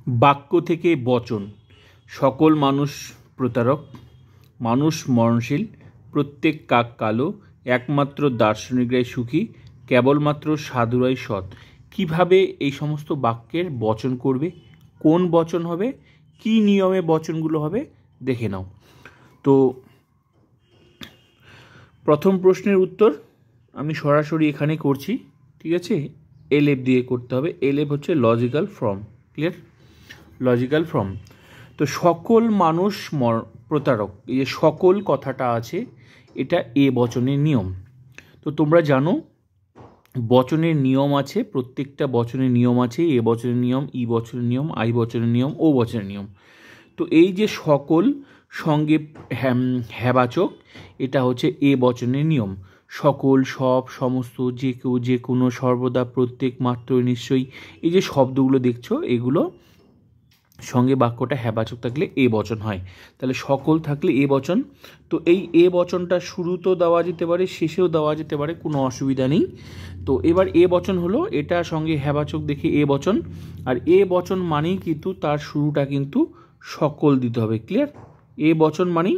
বাক্য থেকে বচন। সকল মানুষ প্রতারক, মানুষ মরণশীল, প্রত্যেক কাক কালো, একমাত্র দার্শনিকরাই সুখী, কেবলমাত্র সাধুরাই সৎ। কিভাবে এই সমস্ত বাক্যের বচন করবে, কোন বচন হবে, কি নিয়মে বচনগুলো হবে দেখে নাও। তো প্রথম প্রশ্নের উত্তর আমি সরাসরি এখানে করছি, ঠিক আছে। এলএফ দিয়ে করতে হবে। এলএফ হচ্ছে logical form. Clear? Logical form. তো সকল মানুষ প্রতারক, এই যে সকল কথাটা আছে এটা এ বচনের নিয়ম। তো তোমরা জানো বচনের নিয়ম আছে, প্রত্যেকটা বচনের নিয়ম আছে। এ বচনের নিয়ম, ই বচনের নিয়ম, আই বচনের নিয়ম, ও বচনের নিয়ম। তো এই যে সকল সঙ্গে হ্যাবাচক, এটা হচ্ছে এ বচনের নিয়ম। সকল, সব, সমস্ত, যে কেউ, যে কোনো, সর্বদা, প্রত্যেক, মাত্র, নিশ্চয়ই, এই যে শব্দগুলো দেখছো এগুলো সঙ্গে বাক্যটা হ্যাবাচক থাকলে এ বচন হয়। তাহলে সকল থাকলে এ বচন। তো এই এ বচনটা শুরুতেও দেওয়া যেতে পারে, শেষেও দেওয়া যেতে পারে, কোনো অসুবিধা নেই। তো এবার এ বচন হলো, এটা সঙ্গে হ্যাবাচক দেখে এ বচন। আর এ বচন মানেই কিন্তু তার শুরুটা কিন্তু সকল দিতে হবে। ক্লিয়ার? এ বচন মানেই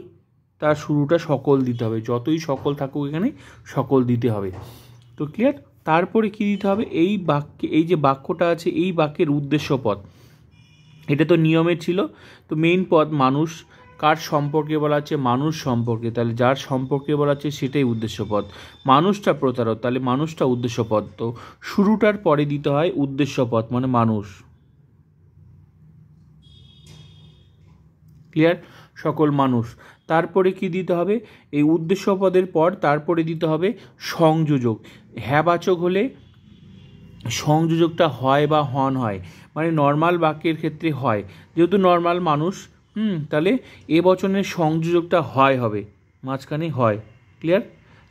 তার শুরুটা সকল দিতে হবে, যতই সকল থাকুক এখানে সকল দিতে হবে। তো ক্লিয়ার? তারপরে কি দিতে হবে, এই বাক্যে, এই যে বাক্যটা আছে এই বাক্যের উদ্দেশ্য পদ, এটা তো নিয়মের ছিল। তো মেইন পদ মানুষ, কার সম্পর্কে বলা আছে, মানুষ সম্পর্কে, তাহলে যার সম্পর্কে বলা আছে সেটাই উদ্দেশ্য পদ। মানুষটা প্রতারক, তাহলে মানুষটা উদ্দেশ্য পদ। তো শুরুটার পরে দিতে হয় উদ্দেশ্য পদ, মানে মানুষ। ক্লিয়ার? সকল মানুষ। তারপরে কি দিতে হবে, এই উদ্দেশ্য পদের পর তারপরে দিতে হবে সংযোজক। হ্যাবাচক হলে সংযোজকটা হয় বা হন হয়, মানে নর্মাল বাক্যের ক্ষেত্রে হয়, যেহেতু নর্মাল মানুষ, তাহলে এ বচনের সংযোজকটা হয় হবে, মাঝখানে হয়। ক্লিয়ার?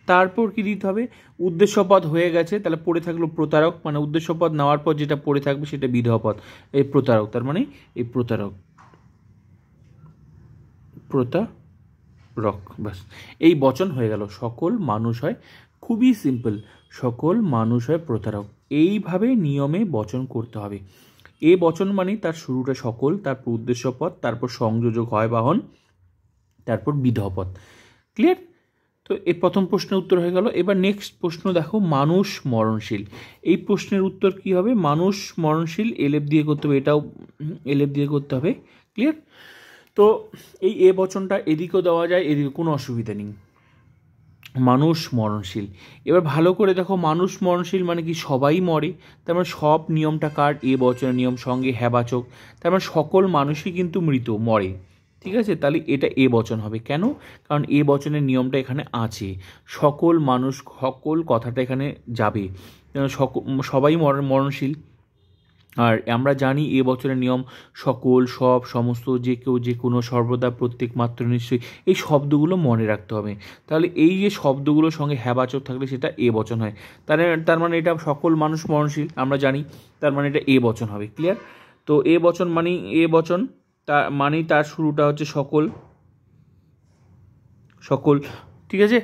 তারপর কি দিতে হবে, উদ্দেশ্যপদ হয়ে গেছে, তাহলে পড়ে থাকলো প্রতারক, মানে উদ্দেশ্যপদ নেওয়ার পর যেটা পড়ে থাকবে সেটা বিধেয়পদ। এই প্রতারক, তার মানে এই প্রতারক, প্রতারক, বাস এই বচন হয়ে গেল। সকল মানুষ হয়, খুবই সিম্পল, সকল মানুষ হয় প্রতারক। এইভাবে নিয়মে বচন করতে হবে। এ বচন মানে তার শুরুটা সকল, তারপর উদ্দেশ্যপদ, তারপর সংযোজক হয় বাহন, তারপর বিধেয়পদ। ক্লিয়ার? তো এই প্রথম প্রশ্নের উত্তর হয়ে গেল। এবার নেক্সট প্রশ্ন দেখো, মানুষ মরণশীল। এই প্রশ্নের উত্তর কি হবে, মানুষ মরণশীল, এলএফ দিয়ে করতে হবে, এটাও এলএফ দিয়ে করতে হবে। ক্লিয়ার? তো এই এ বচনটা এদিকেও দেওয়া যায়, এদিকে কোনো অসুবিধা নেই। মানুষ মরণশীল। এবার ভালো করে দেখো, মানুষ মরণশীল মানে কি, সবাই মরে, তার মানে সব নিয়মটা কার, এ বচনের নিয়ম, সঙ্গে হ্যাবাচক, তার মানে সকল মানুষই কিন্তু মৃত, মরে। ঠিক আছে? তাহলে এটা এ বচন হবে। কেন? কারণ এ বচনের নিয়মটা এখানে আছে, সকল মানুষ, সকল কথাটা এখানে যাবে, সবাই মরণশীল। আর আমরা জানি এ বছরের নিয়ম সকল, সব, সমস্ত, যে কেউ, যে কোনো, সর্বদা, প্রত্যেক, মাত্র, নিশ্চয়ই, এই শব্দগুলো মনে রাখতে হবে। তাহলে এই যে শব্দগুলোর সঙ্গে হ্যাবাচক থাকলে সেটা এ বচন হয়। তার মানে এটা সকল মানুষ মরণশীল আমরা জানি, তার মানে এটা এ বচন হবে। ক্লিয়ার? তো এ বচন মানেই এ বচন, মানেই তার শুরুটা হচ্ছে সকল, সকল। ঠিক আছে?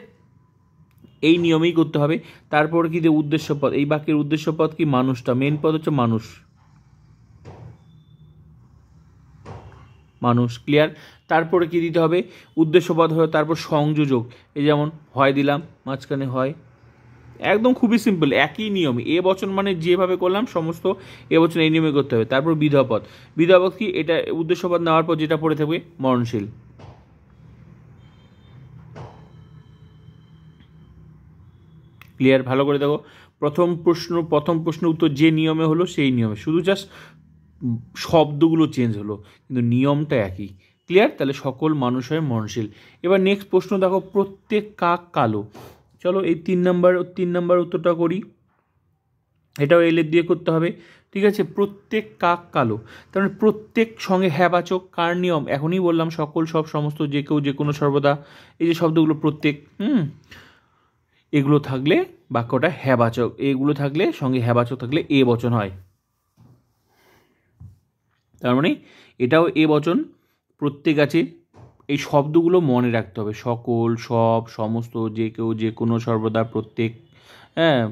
এই নিয়মেই করতে হবে। তারপর কি যে উদ্দেশ্য পদ, এই বাক্যের উদ্দেশ্য পদ কি, মানুষটা, মেন পদ হচ্ছে মানুষ, মানুষ। ক্লিয়ার? তারপরে কি দিতে হবে, উদ্দেশ্যপদ হয়ে তারপর সংযোজক, এই যেমন হয় দিলাম, মাঝখানে হয়, একদম খুবই সিম্পল, একই নিয়ম। এ বচন মানে যেভাবে করলাম সমস্ত এ বচন এই নিয়মে করতে হবে। তারপর বিধেয়পদ, বিধেয়পদ কি, এটা উদ্দেশ্যপদ নেওয়ার পর যেটা পড়ে থাকবে মরণশীল। ক্লিয়ার? ভালো করে দেখো, প্রথম প্রশ্ন উত্তর যে নিয়মে হলো সেই নিয়মে, শুধু জাস্ট শব্দগুলো চেঞ্জ হলো, কিন্তু নিয়মটা একই। ক্লিয়ার? তাহলে সকল মানুষ হয় মরণশীল। এবার নেক্সট প্রশ্ন দেখো, প্রত্যেক কাক কালো। চলো এই 3 নম্বর উত্তরটা করি, এটাও এলএফ দিয়ে করতে হবে। ঠিক আছে? প্রত্যেক কাক কালো, তার মানে প্রত্যেক সঙ্গে হ্যাবাচক, কার নিয়ম, এখনই বললাম, সকল, সব, সমস্ত, যে কেউ, যে কোনো, সর্বদা, এই যে শব্দগুলো প্রত্যেক, এগুলো থাকলে বাক্যটা হ্যাবাচক, এগুলো থাকলে সঙ্গে হ্যাবাচক থাকলে এ বচন হয়। তার মানে এটাও এ বচন, প্রত্যেক আছে, এই শব্দগুলো মনে রাখতে হবে, সকল, সব, সমস্ত, যে কেউ, যে কোনো, সর্বদা, প্রত্যেক, হ্যাঁ,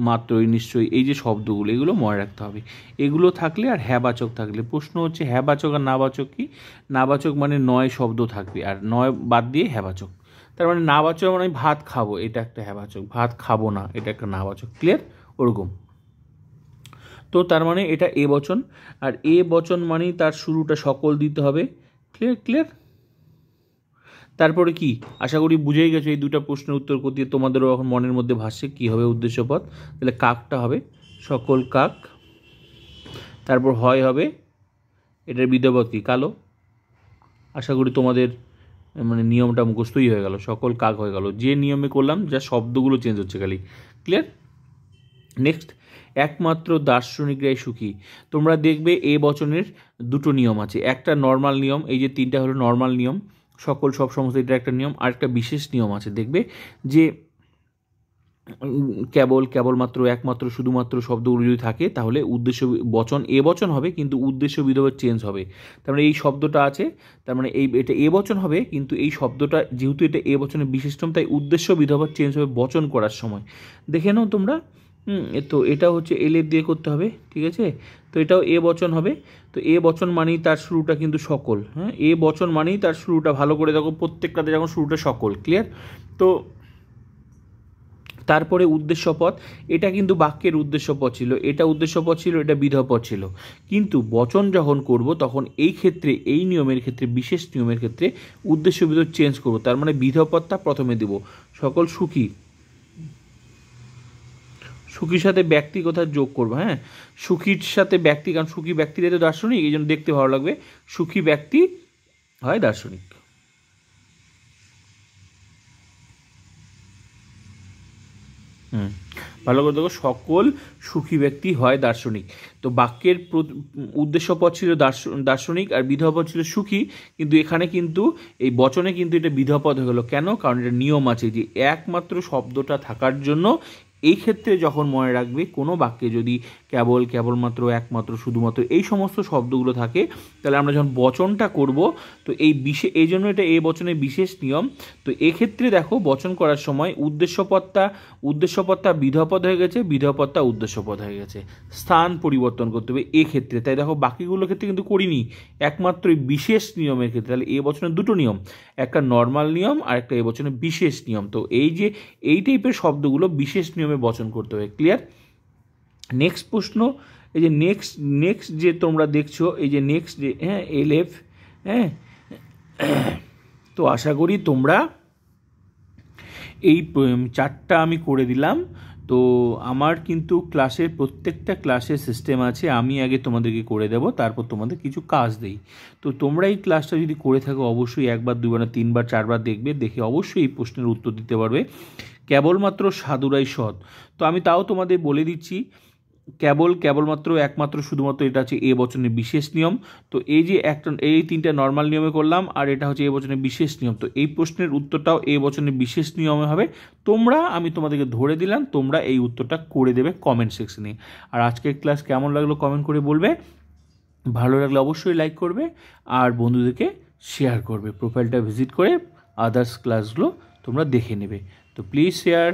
মাত্রই, নিশ্চয়ই, এই যে শব্দগুলো এগুলো মনে রাখতে হবে। এগুলো থাকলে আর হ্যাবাচক থাকলে, প্রশ্ন হচ্ছে হ্যাবাচক আর নাবাচক কি। নাবাচক মানে নয় শব্দ থাকবে, আর নয় বাদ দিয়ে হ্যাবাচক। তার মানে নাবাচক মানে ভাত খাবো, এটা একটা হ্যাবাচক। ভাত খাবো না, এটা একটা নাবাচক। ক্লিয়ার? ওরকম। তো তার মানে এটা এ বচন, আর এ বচন মানেই তার শুরুটা সকল দিতে হবে। ক্লিয়ার? ক্লিয়ার? তারপরে কি, আশা করি বুঝেই গেছো এই দুটো প্রশ্নের উত্তর করতে। তোমাদেরও এখন মনের মধ্যে ভাসছে কী হবে উদ্দেশ্যপদ। তাহলে কাকটা হবে সকল কাক, তারপর হয় হবে এটার বিধবত কি, কালো। আশা করি তোমাদের মানে নিয়মটা মুখস্থই হয়ে গেল, সকল কাক হয়ে গেল। যে নিয়মে করলাম, যা শব্দগুলো চেঞ্জ হচ্ছে খালি। ক্লিয়ার? নেক্সট, একমাত্র দার্শনিকরাই সুখী। তোমরা দেখবে এ বচনের দুটো নিয়ম আছে। একটা নর্মাল নিয়ম, এই যে তিনটা হলো নর্মাল নিয়ম, সকল সব সমস্ত, এটা একটা নিয়ম। আর একটা বিশেষ নিয়ম আছে, দেখবে যে কেবলমাত্র, একমাত্র, শুধুমাত্র শব্দগুলো যদি থাকে তাহলে উদ্দেশ্য বচন এ বচন হবে, কিন্তু উদ্দেশ্য বিধবা চেঞ্জ হবে। তার মানে এই শব্দটা আছে, তার মানে এটা এ বচন হবে, কিন্তু এই শব্দটা যেহেতু এটা এ বচনের বিশেষ নিয়ম, তাই উদ্দেশ্য বিধবা চেঞ্জ হবে বচন করার সময়। দেখে নাও তোমরা। তো এটা হচ্ছে এলেফ দিয়ে করতে হবে, ঠিক আছে। তো এটাও এ বচন হবে। তো এ বচন মানেই তার শুরুটা কিন্তু সকল। হ্যাঁ, এ বচন মানেই তার শুরুটা, ভালো করে দেখো প্রত্যেকটাতে যখন শুরুটা সকল। ক্লিয়ার? তো তারপরে উদ্দেশ্যপদ, এটা কিন্তু বাক্যের উদ্দেশ্যপদ ছিল, এটা উদ্দেশ্যপদ ছিল, এটা বিধপদ ছিল। কিন্তু বচন যখন করব তখন এই ক্ষেত্রে, এই নিয়মের ক্ষেত্রে, বিশেষ নিয়মের ক্ষেত্রে উদ্দেশ্য বিধ চেঞ্জ করব। তার মানে বিধপদটা প্রথমে দেব, সকল সুখী। সুখীর সাথে ব্যক্তি কথা যোগ করবো। হ্যাঁ, সুখীর সাথে ব্যক্তি, কারণ সুখী ব্যক্তিরা তো দার্শনিক, এই জন্য দেখতে ভালো লাগবে। সুখী ব্যক্তি হয় দার্শনিক। ভালো করে দেখো, সকল সুখী ব্যক্তি হয় দার্শনিক। তো বাক্যের উদ্দেশ্যপদ ছিল দার্শনিক আর বিধপদ ছিল সুখী, কিন্তু এখানে কিন্তু এই বচনে কিন্তু এটা বিধপদ হয়ে গেল। কেন? কারণ এটা নিয়ম আছে যে একমাত্র শব্দটা থাকার জন্য এই ক্ষেত্রে যখন মনে রাখবে কোনো বাক্যে যদি কেবলমাত্র, একমাত্র, শুধুমাত্র এই সমস্ত শব্দগুলো থাকে, তাহলে আমরা যখন বচনটা করব, তো এই জন্য এটা এই বচনের বিশেষ নিয়ম। তো এক্ষেত্রে দেখো বচন করার সময় উদ্দেশ্যপদটা বিধপদ হয়ে গেছে, বিধপদটা উদ্দেশ্যপদ হয়ে গেছে। স্থান পরিবর্তন করতে হবে এক্ষেত্রে। তাই দেখো বাকিগুলোর ক্ষেত্রে কিন্তু করিনি, একমাত্র এই বিশেষ নিয়মের ক্ষেত্রে। তাহলে এ বচনের দুটো নিয়ম, একটা নর্মাল নিয়ম আর একটা এ বচনের বিশেষ নিয়ম। তো এই যে এই টাইপের শব্দগুলো বিশেষ নিয়মে বচন করতে হবে। ক্লিয়ার? নেক্সট প্রশ্ন, এই যে নেক্সট যে তোমরা দেখছো, এই যে নেক্সট যে, হ্যাঁ, এলএফ। হ্যাঁ, তো আশা করি তোমরা এই চারটা আমি করে দিলাম। তো আমার কিন্তু ক্লাসের প্রত্যেকটা ক্লাসের সিস্টেম আছে, আমি আগে তোমাদেরকে করে দেব, তারপর তোমাদের কিছু কাজ দেই। তো তোমরা এই ক্লাসটা যদি করে থাকো অবশ্যই একবার, দুবার, তিনবার, চারবার দেখবে, দেখে অবশ্যই এই প্রশ্নের উত্তর দিতে পারবে। কেবলমাত্র সাধুরাই সৎ। তো আমি তাও তোমাদের বলে দিচ্ছি, কেবলমাত্র, একমাত্র, শুধুমাত্র, এটা হচ্ছে এ বচনের বিশেষ নিয়ম। তো এই যে এই তিনটা নর্মাল নিয়মে করলাম, আর এটা হচ্ছে এ বচনের বিশেষ নিয়ম। তো এই প্রশ্নের উত্তরটাও এ বচনের বিশেষ নিয়মে হবে। আমি তোমাদেরকে ধরে দিলাম, তোমরা এই উত্তরটা করে দেবে কমেন্ট সেকশনে। আর আজকের ক্লাস কেমন লাগলো কমেন্ট করে বলবে। ভালো লাগলে অবশ্যই লাইক করবে, আর বন্ধুদেরকে শেয়ার করবে। প্রোফাইলটা ভিজিট করে আদার্স ক্লাসগুলো তোমরা দেখে নেবে। তো প্লিজ শেয়ার।